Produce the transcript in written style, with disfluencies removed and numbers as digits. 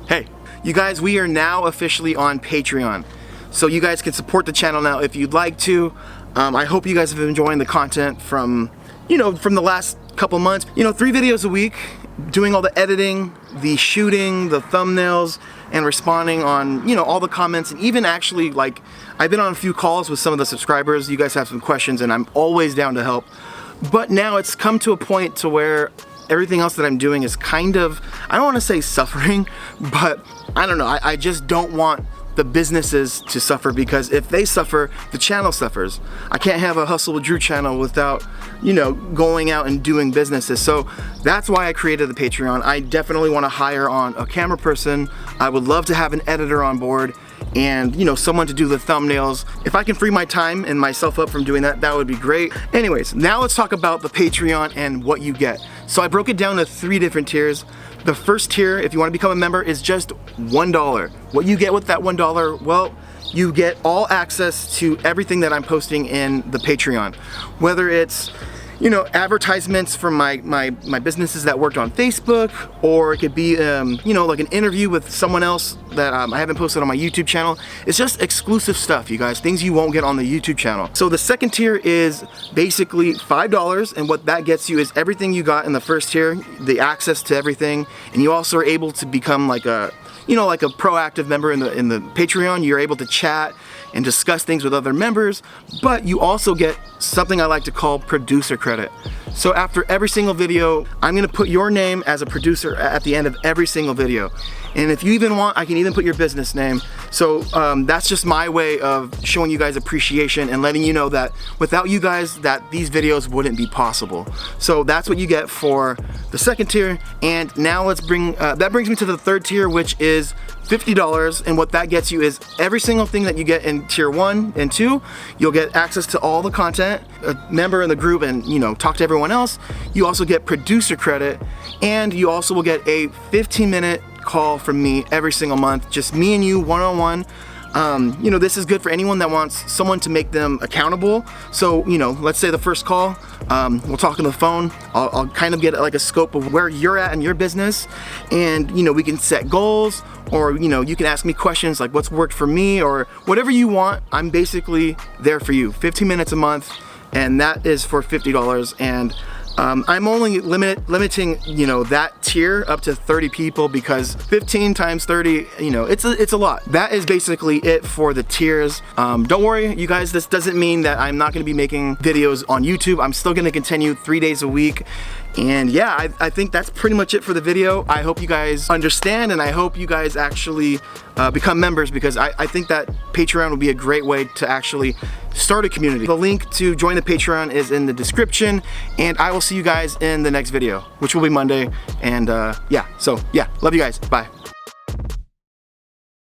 Hey, you guys, we are now officially on Patreon. So you guys can support the channel now if you'd like to. I hope you guys have been enjoying the content from the last couple months. 3 videos a week, doing all the editing, the shooting, the thumbnails, and responding on, all the comments, and even actually, like, I've been on a few calls with some of the subscribers. You guys have some questions, and I'm always down to help. But now it's come to a point to where everything else that I'm doing is kind of, I don't want to say suffering, but I don't know, I just don't want the businesses to suffer, because if they suffer, the channel suffers. I can't have a Hustle with Drew channel without, going out and doing businesses. So that's why I created the Patreon. I definitely want to hire on a camera person. I would love to have an editor on board and someone to do the thumbnails. If I can free my time and myself up from doing that, that would be great. Anyways, now let's talk about the Patreon and what you get. So I broke it down to 3 different tiers. The first tier, if you want to become a member, is just $1. What you get with that $1, well, you get all access to everything that I'm posting in the Patreon. Whether it's advertisements from my businesses that worked on Facebook, or it could be like an interview with someone else that I haven't posted on my YouTube channel. It's just exclusive stuff, you guys, things you won't get on the YouTube channel. So the second tier is basically $5, and what that gets you is everything you got in the first tier, the access to everything, and you also are able to become like a like a proactive member in the Patreon. You're able to chat and discuss things with other members, but you also get something I like to call producer credit. So after every single video, I'm gonna put your name as a producer at the end of every single video. And if you even want, I can even put your business name. So that's just my way of showing you guys appreciation and letting you know that without you guys, that these videos wouldn't be possible. So that's what you get for the second tier. And now let's that brings me to the third tier, which is $50, and what that gets you is every single thing that you get in tier 1 and 2. You'll get access to all the content, a member in the group, and talk to everyone else. You also get producer credit, and you also will get a 15-minute call from me every single month, just me and you one-on-one. This is good for anyone that wants someone to make them accountable. So, let's say the first call, we'll talk on the phone. I'll kind of get like a scope of where you're at in your business, and we can set goals, or you can ask me questions like what's worked for me, or whatever you want. I'm basically there for you. 15 minutes a month, and that is for $50. And I'm only limiting that tier up to 30 people, because 15 times 30, it's a lot. That is basically it for the tiers. Don't worry, you guys, this doesn't mean that I'm not going to be making videos on YouTube. I'm still going to continue 3 days a week. And yeah, I think that's pretty much it for the video. I hope you guys understand, and I hope you guys actually become members, because I think that Patreon would be a great way to actually start a community. The link to join the Patreon is in the description, and I will see you guys in the next video, which will be Monday. And yeah, love you guys. Bye.